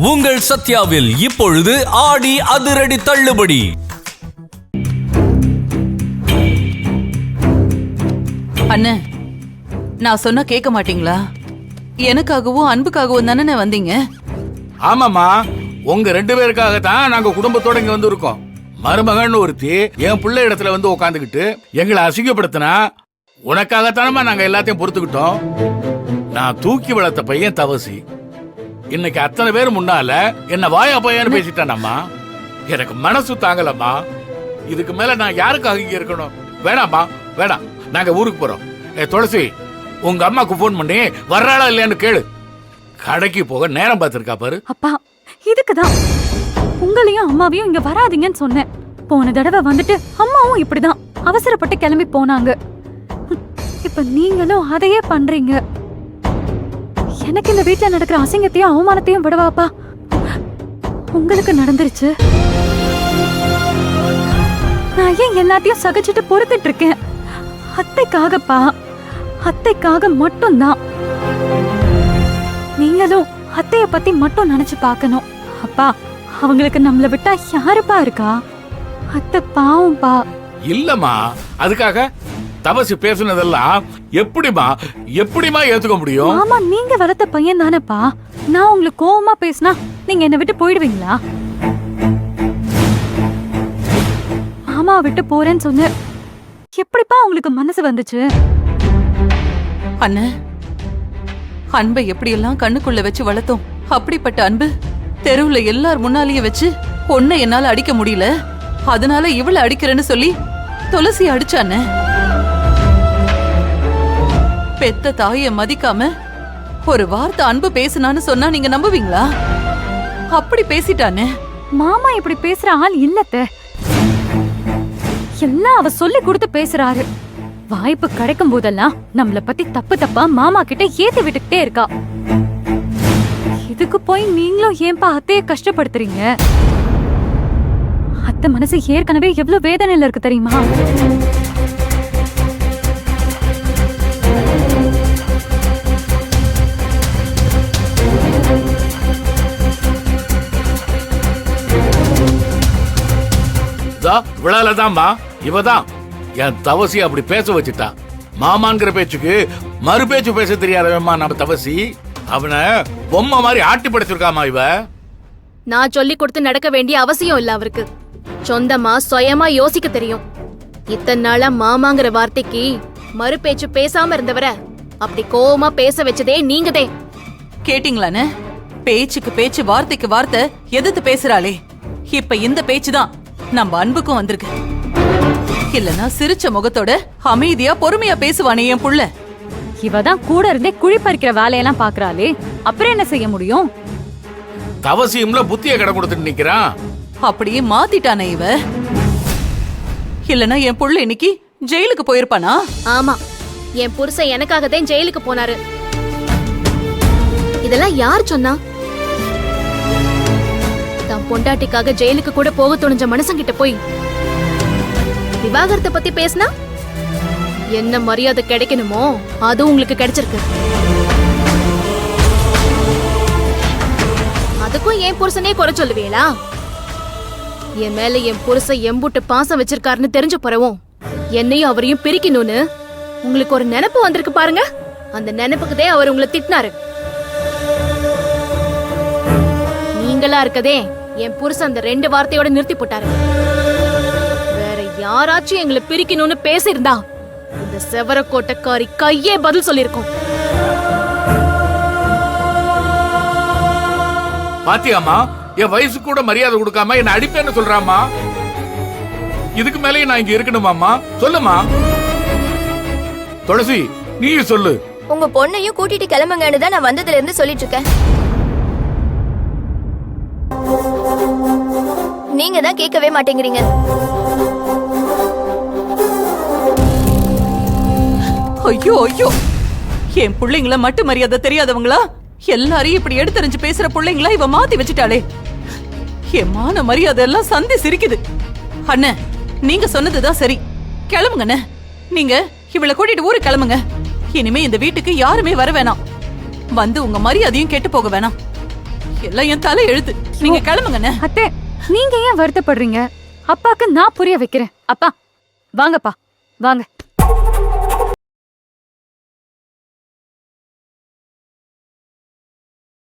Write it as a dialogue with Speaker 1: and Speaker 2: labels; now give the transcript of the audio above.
Speaker 1: உங்கள் சத்யாவில் இப்பொழுது ஆடி அதிரடி தள்ளுபடி.
Speaker 2: அண்ணே, நான் சொன்னா கேட்க மாட்டீங்களா? எனக்காகவும் அன்புக்காகவும் தானே வந்தீங்க?
Speaker 3: ஆமாமா, உங்க 2 பேருக்காக தான் நாங்க குடும்பத்தோட இங்க வந்து இருக்கோம். மருமகன் ஒருத்தி என் பிள்ளை இடத்துல வந்து உட்காந்துக்கிட்டு எங்களை அசிங்கப்படுத்தினா உனக்காகத்தானமா நாங்க எல்லாத்தையும் பொறுத்துக்கிட்டோம். நான் தூக்கி வளர்த்த பையன் தவசி இன்னைக்கு அத்தனை பேர் முன்னால என்ன வாயா பையன்னு பேசிட்டானம்மா. எனக்கு மனசு தாங்கலம்மா. இதுக்கு மேல நான் யாருக்காக இங்க இருக்கணும்? வேணாம்மா, வேணாம். நாங்க ஊருக்கு போறோம். துளசி, உங்க அம்மாக்கு போன் பண்ணி வர்றாளா இல்லையான்னு கேளு. கடைக்கு போக நேரம் பார்த்திருக்கா பாரு.
Speaker 4: அப்பா, இதுக்குதான் உங்களையும் அம்மாவையும் இங்க வராதீங்கன்னு சொன்னேன். போன தடவை வந்துட்டு அம்மாவும் இப்படிதான் அவசரப்பட்டு கிளம்பி போனாங்க. இப்ப நீங்களும் அதையே பண்றீங்க. எனக்கு இந்த வீட்டுல நடக்கிற அசிங்கத்தையும் அவமானத்தையும் விடவாப்பா. உங்களுக்கு நடந்துருச்சு. நான் ஏன் எல்லாத்தையும் சகிச்சுட்டு பொறுத்துட்டு இருக்கேன்? அத்தைக்காகப்பா, அத்தைக்காக மட்டும்தான். நீங்களும் அத்தைய பத்தி மட்டும் நினைச்சு பார்க்கணும். அப்பா, அவங்களுக்கு நம்மள விட்டா யாருப்பா இருக்கா? அத்தை பாவம்பா.
Speaker 3: இல்லம்மா, அதுக்காக தவசி பேசுனதெல்லாம் எப்படிமா ஏத்துக்க முடியும்?
Speaker 4: ஆமா, நீங்க வளர்த்த பையன் தானேப்பா. நான் உங்களுக்கு கோவமா பேசினா நீங்க என்ன விட்டு போயிடுவீங்களா? மாமா விட்டு போறேன்னு சொன்ன எப்படிப்பா உங்களுக்கு மனசு வந்துச்சு?
Speaker 2: அண்ணே, அன்பை எப்படியெல்லாம் கண்ணுக்குள்ள வச்சு வளர்த்தோம். அப்படிப்பட்ட அன்பு தெருவுல எல்லார் முன்னாலேயே வச்சு பொண்ணை என்னால அடிக்க முடியல, அதனால இவளை அடிக்கிறேன்னு சொல்லி துளசி அடிச்சானே. பெத்த தாயை மதிக்காம ஒரு வார்த்தை அன்பு பேசினான்னு சொன்னா நீங்க நம்புவீங்களா? அப்படி பேசிட்டானே.
Speaker 4: மாமா இப்படி பேசுற ஆள் இல்லத்த. எல்லாம் அவ சொல்லி கொடுத்து பேசுறாரு. வாய்ப்பு கிடைக்கும் போதெல்லாம் நம்மள பத்தி தப்பு தப்பா மாமா கிட்ட ஏத்தி விட்டுக்கிட்டே இருக்கா. இதுக்கு போய் நீங்களும் ஏன்பா அத்தைய கஷ்டப்படுத்துறீங்க? அத்தை மனசு ஏற்கனவே எவ்வளவு வேதனையில இருக்கு தெரியுமா?
Speaker 3: விழாலதான்மா இவதான் என் தவசி அப்படி பேச வச்சுட்டா. மாமாங்கிற பேச்சுக்கு மறு பேச்சு பேச தெரியாதவமா நம்ம தவசி. அவனை பொம்மை மாதிரி ஆட்டி படைச்சிருக்காமா இவ.
Speaker 5: நான் சொல்லி கொடுத்து நடக்க வேண்டிய அவசியம் இல்ல அவருக்கு. சொந்தமா சுயமா யோசிக்க தெரியும். இத்தனை நாளா மாமாங்கிற வார்த்தைக்கு மறு பேச்சு பேசாம இருந்தவர அப்படி கோவமா பேச வச்சதே நீங்கதே.
Speaker 2: கேட்டீங்களானே? பேச்சுக்கு பேச்சு, வார்த்தைக்கு வார்த்தை எதிர்த்து பேசுறாளே. இப்ப இந்த பேச்சுதான் நம்ம அன்புக்கும் வந்திருக்கு. இல்லனா சிரிச்ச முகத்தோட அமைதியா பொறுமையா பேசுவானே என் புள்ள.
Speaker 4: இவதான் கூட இருந்தே குழி பறிக்கிற வேலையெல்லாம் பாக்குறாளே, அப்புறம் என்ன செய்ய முடியும்?
Speaker 3: தவசியும்ல புத்திய கடை கொடுத்துட்டு நிக்கிறான்.
Speaker 2: அப்படியே மாத்திட்டானே இவ. இல்லனா என் புள்ள இன்னைக்கு ஜெயிலுக்கு போயிருப்பானா?
Speaker 5: ஆமா, என் புருஷன் எனக்காக தான் ஜெயிலுக்கு போனாரு. இதெல்லாம் யார் சொன்னா? தன் பொண்டாட்டிக்காக ஜெயிலுக்கு கூட போக துணிஞ்ச மனுஷங்கிட்ட போய் விவாகரத்தை பத்தி பேசினா என்ன மரியாதை கிடைக்கணுமோ அது உங்களுக்கு கிடைச்சிருக்கு. அதுக்கும் என் புருஷனே குறை சொல்லுவீங்களா? என் மேல என் புருஷன் எம்புட்டு பாசம் வச்சிருக்காருன்னு தெரிஞ்ச பிறவும் என்னையும் அவரையும் பிரிக்கணும்னு உங்களுக்கு ஒரு நினைப்பு வந்திருக்கு பாருங்க. அந்த நினைப்புக்குதே அவர் உங்களை திட்டினாரு. நீங்களா இருக்கதே என் புருஷன் அந்த 2 வார்த்தையோட நிறுத்தி போட்டாரு. வேற யாராச்சும் எங்களை பிரிக்கணும்னு பேசியிருந்தா இந்த செவரக்கோட்டக்காரி கையே பதில் சொல்லிருக்கோம்.
Speaker 3: பாத்தியாமா, என் வயசு கூட மரியாதை கொடுக்காம என்ன அடிப்பேன்னு சொல்றாமா. இதுக்கு மேலே நான் இங்க இருக்கணுமாமா? சொல்லுமா துளசி, நீ சொல்லு.
Speaker 6: உங்க பொண்ணையும் கூட்டிட்டு கிளம்புங்கன்னு தான் நான் வந்ததுல இருந்து சொல்லிட்டு இருக்கேன். நீங்க தான் கேட்கவே மாட்டேங்கிறீங்க.
Speaker 2: ஐயோ ஐயோ, என் பிள்ளைங்கள மட்டும் மரியாதை தெரியாதவங்களா? எல்லாரையும் இப்படி எடுத்தறிஞ்சு பேசுற பிள்ளைங்களா இவ மாத்தி வச்சுட்டாளே. என் மான மரியாதை எல்லாம் சந்தி சிரிக்குது. அண்ணே, நீங்க சொன்னதுதான் சரி. கிளம்புங்க. நீங்க இவளை கூட்டிட்டு ஊருக்கு கிளம்புங்க. இனிமே இந்த வீட்டுக்கு யாருமே வர வேணாம். வந்து உங்க மரியாதையும் கெட்டு போக வேணாம். எல்லாம் என் தலை எழுத்து. நீங்க கிளம்புங்கண்ணே.
Speaker 4: அத்தை நீங்க ஏன் வருத்தப்படுறீங்க? அப்பாக்கு நான் புரிய வைக்கிறேன். அப்பா வாங்கப்பா வாங்க.